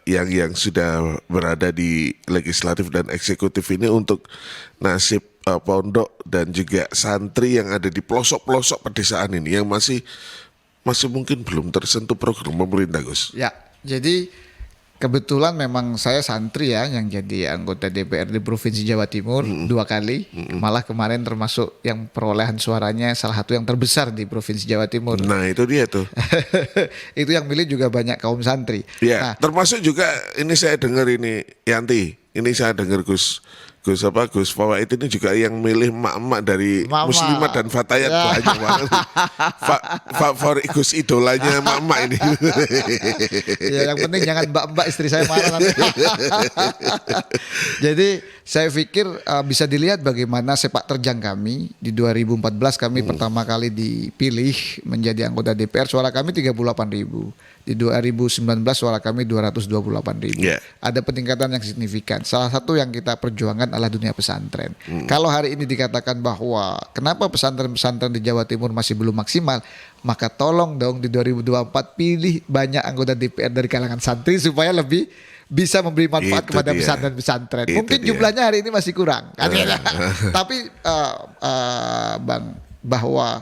yang sudah berada di legislatif dan eksekutif ini untuk nasib pondok dan juga santri yang ada di pelosok-pelosok pedesaan ini yang masih mungkin belum tersentuh program pemerintah Gus. Ya, jadi kebetulan memang saya santri ya yang jadi anggota DPR di Provinsi Jawa Timur 2 kali. Malah kemarin termasuk yang perolehan suaranya salah satu yang terbesar di Provinsi Jawa Timur. Nah itu dia tuh. Itu yang milih juga banyak kaum santri. Ya, nah, termasuk juga ini saya dengar ini Yanti, ini saya dengar Gus Fawaid ini juga yang milih emak-emak dari muslimat dan fatayat banyak banget. Favorit Gus idolanya emak-emak ini. Ya yang penting jangan mbak-mbak istri saya marah nanti. Jadi saya pikir bisa dilihat bagaimana sepak terjang kami. Di 2014 kami pertama kali dipilih menjadi anggota DPR, suara kami 38.000. Di 2019 suara kami 228.000. Yeah. Ada peningkatan yang signifikan. Salah satu yang kita perjuangkan adalah dunia pesantren. Kalau hari ini dikatakan bahwa kenapa pesantren-pesantren di Jawa Timur masih belum maksimal, maka tolong dong di 2024 pilih banyak anggota DPR dari kalangan santri supaya lebih bisa memberi manfaat Itu kepada dia. pesantren-pesantren. Itu Mungkin dia. jumlahnya hari ini masih kurang. Tapi Bang, bahwa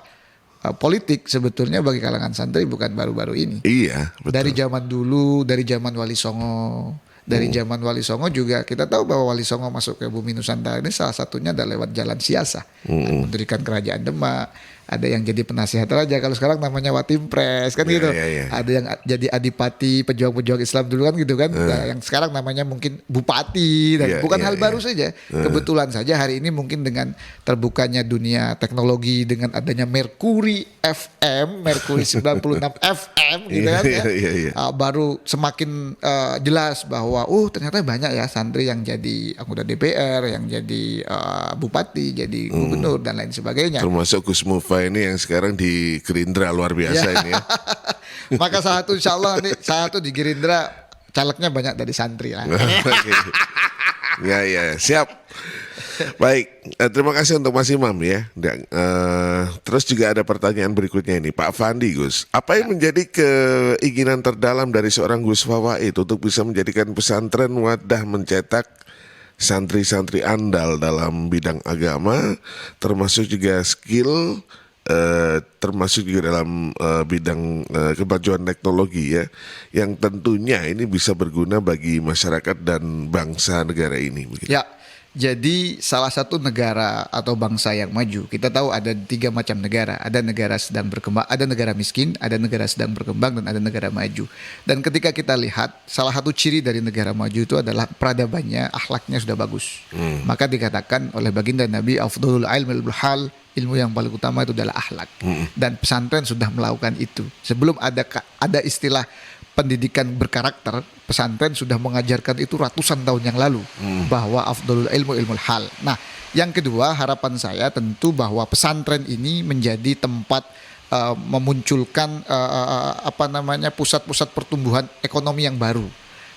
politik sebetulnya bagi kalangan santri bukan baru-baru ini. Iya, betul. Dari zaman dulu, dari zaman Wali Songo. Dari zaman Wali Songo juga kita tahu bahwa Wali Songo masuk ke bumi Nusantara ini salah satunya adalah lewat jalan siasa. Mendirikan kerajaan Demak, ada yang jadi penasihat raja, kalau sekarang namanya Watimpres kan gitu. Iya. Ada yang jadi adipati, pejuang-pejuang Islam dulu kan gitu kan. Nah, yang sekarang namanya mungkin bupati dan Iya, bukan iya, hal baru iya. saja. Kebetulan saja hari ini mungkin dengan terbukanya dunia teknologi, dengan adanya Mercury FM, Mercury 96 FM gitu kan ya. Iya. Baru semakin jelas bahwa ternyata banyak ya santri yang jadi anggota DPR, yang jadi bupati, jadi gubernur dan lain sebagainya. Termasuk Gus Mufa ini yang sekarang di Gerindra luar biasa ini ya. Maka satu insya Allah nih, satu di Gerindra calegnya banyak dari santri lah. Oke. Ya, siap. Baik, terima kasih untuk Mas Imam ya. Dan, terus juga ada pertanyaan berikutnya ini, Pak Fandi Gus. Apa yang menjadi keinginan terdalam dari seorang Gus Fawaid untuk bisa menjadikan pesantren wadah mencetak santri-santri andal dalam bidang agama, termasuk juga skill, termasuk juga dalam bidang kemajuan teknologi ya, yang tentunya ini bisa berguna bagi masyarakat dan bangsa negara ini. Begitu. Ya, jadi salah satu negara atau bangsa yang maju, kita tahu ada 3 macam negara. Ada negara sedang berkembang, ada negara miskin, ada negara sedang berkembang, dan ada negara maju. Dan ketika kita lihat, salah satu ciri dari negara maju itu adalah peradabannya, akhlaknya sudah bagus. Maka dikatakan oleh baginda Nabi, afdhalul ilmil hal, ilmu yang paling utama itu adalah akhlak. Dan pesantren sudah melakukan itu. Sebelum ada istilah pendidikan berkarakter, pesantren sudah mengajarkan itu ratusan tahun yang lalu, bahwa afdhalul ilmu ilmul hal. Nah, yang kedua, harapan saya tentu bahwa pesantren ini menjadi tempat memunculkan pusat-pusat pertumbuhan ekonomi yang baru.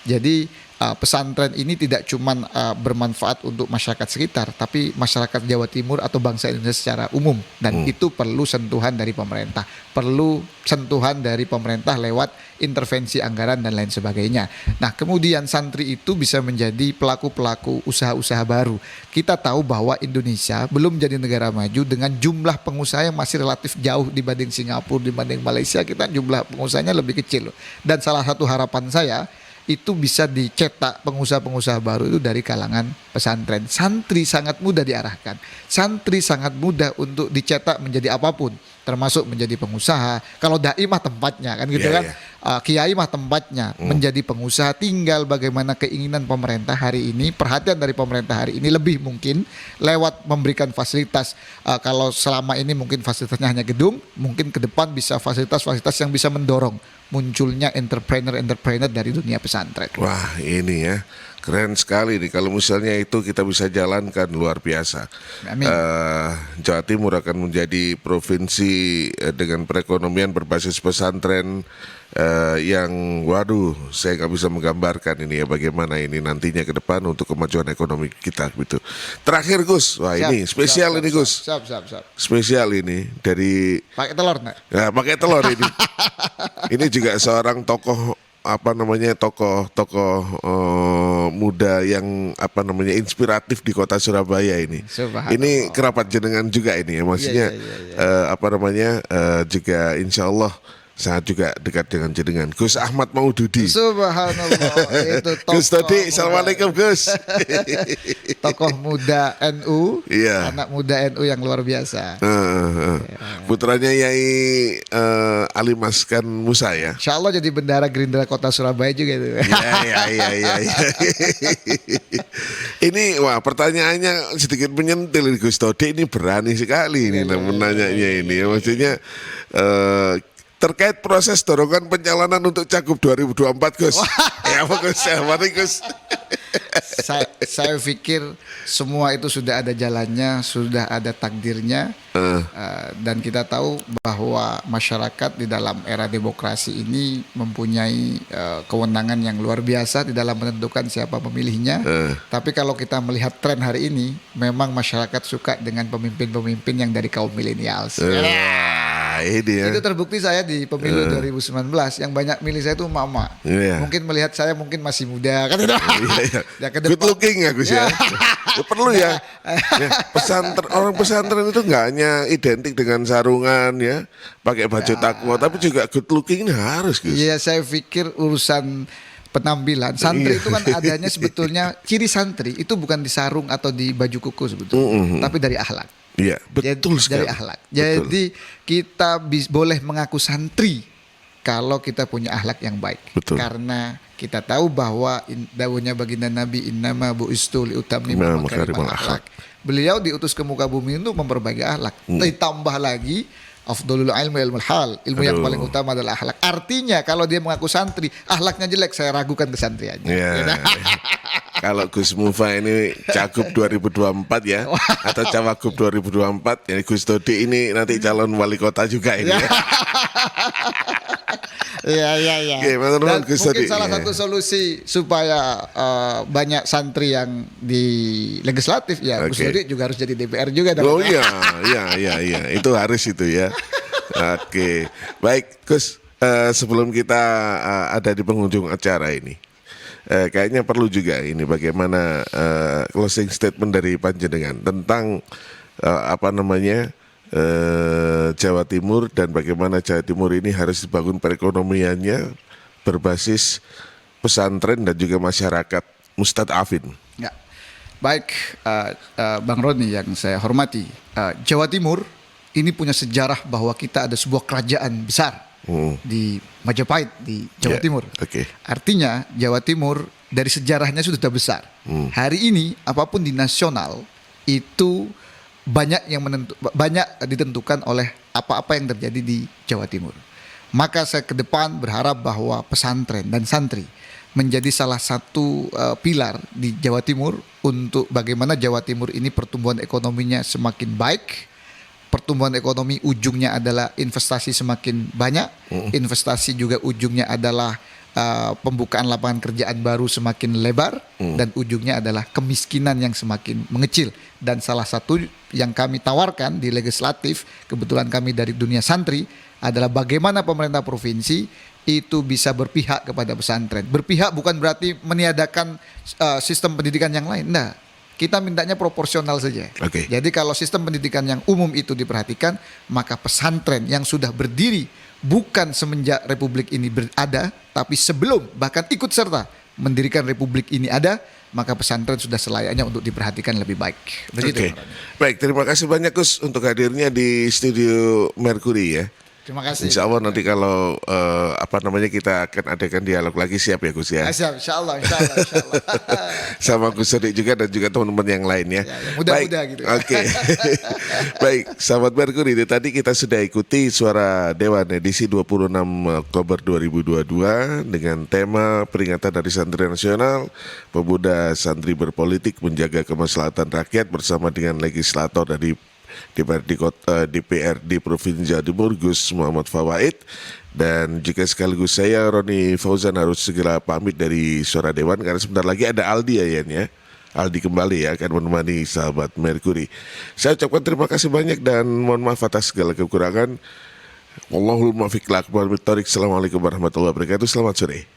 Jadi pesantren ini tidak cuma bermanfaat untuk masyarakat sekitar, tapi masyarakat Jawa Timur atau bangsa Indonesia secara umum. Dan itu perlu sentuhan dari pemerintah, perlu sentuhan dari pemerintah lewat intervensi anggaran dan lain sebagainya. Nah, kemudian santri itu bisa menjadi pelaku-pelaku usaha-usaha baru. Kita tahu bahwa Indonesia belum jadi negara maju dengan jumlah pengusaha yang masih relatif jauh dibanding Singapura, dibanding Malaysia. Kita jumlah pengusahanya lebih kecil. Dan salah satu harapan saya itu bisa dicetak pengusaha-pengusaha baru itu dari kalangan pesantren. Santri sangat mudah diarahkan, santri sangat mudah untuk dicetak menjadi apapun, termasuk menjadi pengusaha. Kalau dai mah tempatnya kan gitu kan. Kiai mah tempatnya menjadi pengusaha. Tinggal bagaimana keinginan pemerintah hari ini, perhatian dari pemerintah hari ini lebih mungkin lewat memberikan fasilitas. Kalau selama ini mungkin fasilitasnya hanya gedung, mungkin ke depan bisa fasilitas-fasilitas yang bisa mendorong munculnya entrepreneur dari dunia pesantren. Wah, ini ya keren sekali nih. Kalau misalnya itu kita bisa jalankan, luar biasa. Amin. Jawa Timur akan menjadi provinsi dengan perekonomian berbasis pesantren yang waduh, saya nggak bisa menggambarkan ini ya bagaimana ini nantinya ke depan untuk kemajuan ekonomi kita gitu. Terakhir Gus, wah ini spesial ini Gus. Siap. Spesial ini dari Pakai telur nak? ya, pakai telur ini. Ini juga seorang tokoh tokoh muda yang inspiratif di kota Surabaya ini. Subhanallah. Ini kerabat jenengan juga ini ya, maksudnya Iya. juga insya Allah sangat juga dekat dengan jenengan. Gus Ahmad Maududi. Subhanallah, itu tokoh Gus Dodi, assalamualaikum Gus. tokoh muda NU, Iya. anak muda NU yang luar biasa. Putranya Yai Ali Maskan Musa ya. Insya Allah jadi bendara Gerindra Kota Surabaya juga itu. Ya. Ini wah pertanyaannya sedikit menyentil Gus Dodi, ini berani sekali ini menanyanya ini ya, maksudnya terkait proses dorongan pencalonan untuk Cagup 2024 Gus. Ya apa Gus? Ya, mari Gus. saya pikir semua itu sudah ada jalannya, sudah ada takdirnya, dan kita tahu bahwa masyarakat di dalam era demokrasi ini mempunyai kewenangan yang luar biasa di dalam menentukan siapa pemilihnya. Tapi kalau kita melihat tren hari ini, memang masyarakat suka dengan pemimpin-pemimpin yang dari kaum milenials. Ini ya. Itu terbukti saya di pemilu 2019 yang banyak milih saya itu mama. Mungkin melihat saya mungkin masih muda kan itu. Ya, good looking ya Gus ya. Ya perlu ya. Pesantren, orang pesantren itu nggak hanya identik dengan sarungan ya, pakai baju takwa, tapi juga good looking ini harus Gus. Iya, saya pikir urusan penampilan santri itu kan adanya sebetulnya ciri santri itu bukan di sarung atau di baju kuku sebetulnya, tapi dari akhlak. Iya, betul sekali. Dari akhlak. Jadi kita boleh mengaku santri kalau kita punya akhlak yang baik. Betul. Karena kita tahu bahwa dawuhnya baginda Nabi innama bu'istu liutammima makarimal akhlak. Beliau diutus ke muka bumi untuk memperbaiki akhlak. Ditambah lagi afdhalul ilmi ilmul hal, ilmu yang paling utama adalah akhlak. Artinya kalau dia mengaku santri, akhlaknya jelek, saya ragukan kesantriannya. Yeah. Kalau Gus Mufa ini Cagup 2024 ya, atau Cawagup 2024, ya Gus Dodi ini nanti calon wali kota juga ini. Iya. Oke, Dan Gus mungkin Dodi. salah satu solusi supaya banyak santri yang di legislatif ya, Gus Dodi juga harus jadi DPR juga. Oh iya, itu harus itu ya. Oke, baik Gus. Sebelum kita ada di penghujung acara ini, kayaknya perlu juga ini bagaimana closing statement dari Panjenengan tentang Jawa Timur dan bagaimana Jawa Timur ini harus dibangun perekonomiannya berbasis pesantren dan juga masyarakat mustadafin. Ya. Baik, Bang Roni yang saya hormati, Jawa Timur ini punya sejarah bahwa kita ada sebuah kerajaan besar di Majapahit di Jawa Timur. Artinya Jawa Timur dari sejarahnya sudah besar. Hari ini apapun di nasional itu banyak ditentukan oleh apa-apa yang terjadi di Jawa Timur. Maka saya ke depan berharap bahwa pesantren dan santri menjadi salah satu pilar di Jawa Timur untuk bagaimana Jawa Timur ini pertumbuhan ekonominya semakin baik. Pertumbuhan ekonomi ujungnya adalah investasi semakin banyak, investasi juga ujungnya adalah pembukaan lapangan kerjaan baru semakin lebar, dan ujungnya adalah kemiskinan yang semakin mengecil. Dan salah satu yang kami tawarkan di legislatif, kebetulan kami dari dunia santri, adalah bagaimana pemerintah provinsi itu bisa berpihak kepada pesantren. Berpihak bukan berarti meniadakan sistem pendidikan yang lain, nah. Kita mintanya proporsional saja. Jadi kalau sistem pendidikan yang umum itu diperhatikan, maka pesantren yang sudah berdiri bukan semenjak Republik ini ada, tapi sebelum bahkan ikut serta mendirikan Republik ini ada, maka pesantren sudah selayaknya untuk diperhatikan lebih baik. Begitu. Baik, terima kasih banyak Gus untuk hadirnya di studio Mercury ya. Terima kasih. Insya Allah nanti kalau kita akan adakan dialog lagi, siap ya Gus ya. Siap, insya Allah. Sama Gus Sodik juga dan juga teman-teman yang lain ya. Mudah-mudah gitu. Baik, sahabat Mercury, tadi kita sudah ikuti Suara Dewan edisi 26 Oktober 2022 dengan tema peringatan Hari Santri Nasional, Pemuda Santri Berpolitik Menjaga Kemaslahatan Rakyat bersama dengan legislator dari DPRD Provinsi Jawa Timur Gus Muhammad Fawaid, dan juga sekaligus saya Roni Fauzan harus segera pamit dari Suara Dewan karena sebentar lagi ada Aldi ya. Aldi kembali ya akan menemani sahabat Mercury. Saya ucapkan terima kasih banyak dan mohon maaf atas segala kekurangan. Wallahul muwaffiq ila aqwamit thoriq. Assalamualaikum warahmatullahi wabarakatuh. Selamat sore.